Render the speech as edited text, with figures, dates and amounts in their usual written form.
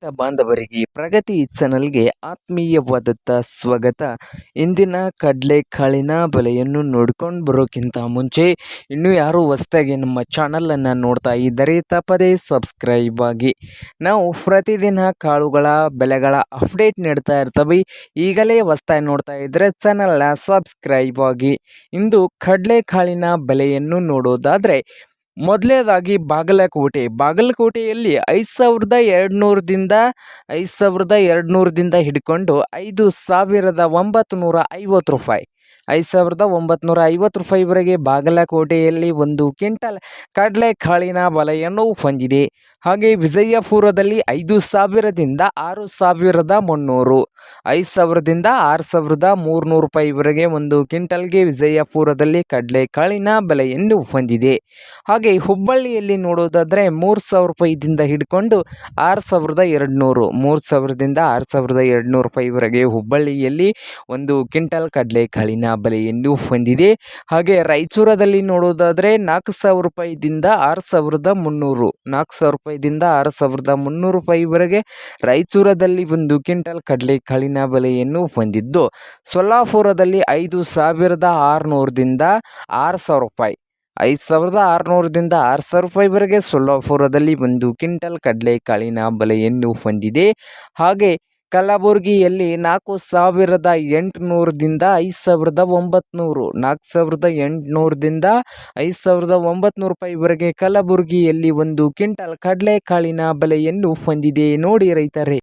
ರೈತ ಬಾಂಧವರಿಗೆ ಪ್ರಗತಿ ಚಾನಲ್ಗೆ ಆತ್ಮೀಯವಾದಂಥ ಸ್ವಾಗತ. ಇಂದಿನ ಕಡಲೆಕಾಳಿನ ಬೆಲೆಯನ್ನು ನೋಡ್ಕೊಂಡು ಬರೋಕ್ಕಿಂತ ಮುಂಚೆ ಇನ್ನೂ ಯಾರು ಹೊಸದಾಗಿ ನಮ್ಮ ಚಾನಲನ್ನು ನೋಡ್ತಾ ಇದ್ದರೆ ತಪ್ಪದೇ ಸಬ್ಸ್ಕ್ರೈಬ್ ಆಗಿ. ನಾವು ಪ್ರತಿದಿನ ಕಾಳುಗಳ ಬೆಲೆಗಳ ಅಪ್ಡೇಟ್ ನೀಡ್ತಾ ಇರ್ತವೆ. ಈಗಲೇ ಹೊಸದಾಗಿ ನೋಡ್ತಾ ಇದ್ದರೆ ಚಾನಲ್ನ ಸಬ್ಸ್ಕ್ರೈಬ್ ಆಗಿ. ಇಂದು ಕಡಲೆಕಾಳಿನ ಬೆಲೆಯನ್ನು ನೋಡೋದಾದರೆ ಮೊದಲನೇದಾಗಿ ಬಾಗಲಕೋಟೆಯಲ್ಲಿ 5,200ದಿಂದ ಹಿಡ್ಕೊಂಡು 5,950 ರೂಪಾಯಿ 5,950 ರೂಪಾಯಿವರೆಗೆ ಬಾಗಲಕೋಟೆಯಲ್ಲಿ ಒಂದು ಕ್ವಿಂಟಲ್ ಕಡಲೆಕಾಳಿನ ಬೆಲೆಯನ್ನು ಹೊಂದಿದೆ. ಹಾಗೆ ವಿಜಯಪುರದಲ್ಲಿ 5,000ದಿಂದ 6,300 5,000ದಿಂದ 6,300 ರೂಪಾಯಿವರೆಗೆ ಒಂದು ಕ್ವಿಂಟಲ್ಗೆ ವಿಜಯಪುರದಲ್ಲಿ ಕಡಲೆಕಾಳಿನ ಬೆಲೆಯನ್ನು ಹೊಂದಿದೆ. ಹಾಗೆ ಹುಬ್ಬಳ್ಳಿಯಲ್ಲಿ ನೋಡೋದಾದರೆ 3,000 ರೂಪಾಯಿದಿಂದ ಹಿಡ್ಕೊಂಡು 6,200 3,000ದಿಂದ 6,200 ರೂಪಾಯಿವರೆಗೆ ಹುಬ್ಬಳ್ಳಿಯಲ್ಲಿ ಒಂದು ಕ್ವಿಂಟಲ್ ಕಡಲೆಕಾಳಿನ ಬೆಲೆಯನ್ನು ಹೊಂದಿದೆ. ಹಾಗೆ ರಾಯಚೂರದಲ್ಲಿ ನೋಡೋದಾದರೆ 4,000 ರೂಪಾಯಿದಿಂದ 6,300 4,000 ರೂಪಾಯಿದಿಂದ 6,300 ರೂಪಾಯಿವರೆಗೆ ರಾಯಚೂರದಲ್ಲಿ ಒಂದು ಕ್ವಿಂಟಲ್ ಕಡಲೆಕಾಳಿನ ಬೆಲೆಯನ್ನು ಹೊಂದಿದ್ದು, ಸೊಲ್ಲಾಪುರದಲ್ಲಿ 5,600ದಿಂದ 6,000 ರೂಪಾಯಿ 5,600ದಿಂದ 6,000 ರೂಪಾಯಿವರೆಗೆ ಸೊಲ್ಲಾಪುರದಲ್ಲಿ ಒಂದು ಕ್ವಿಂಟಲ್ ಕಡಲೆಕಾಳಿನ ಬೆಲೆಯನ್ನು ಹೊಂದಿದೆ. ಹಾಗೆ ಕಲಬುರಗಿಯಲ್ಲಿ 4,800ದಿಂದ 5,900 4,800ದಿಂದ 5,900 ರೂಪಾಯಿವರೆಗೆ ಕಲಬುರಗಿಯಲ್ಲಿ ಒಂದು ಕ್ವಿಂಟಲ್ ಕಡಲೆಕಾಳಿನ ಬೆಲೆಯನ್ನು ಹೊಂದಿದೆ. ನೋಡಿ ರೈತರೇ,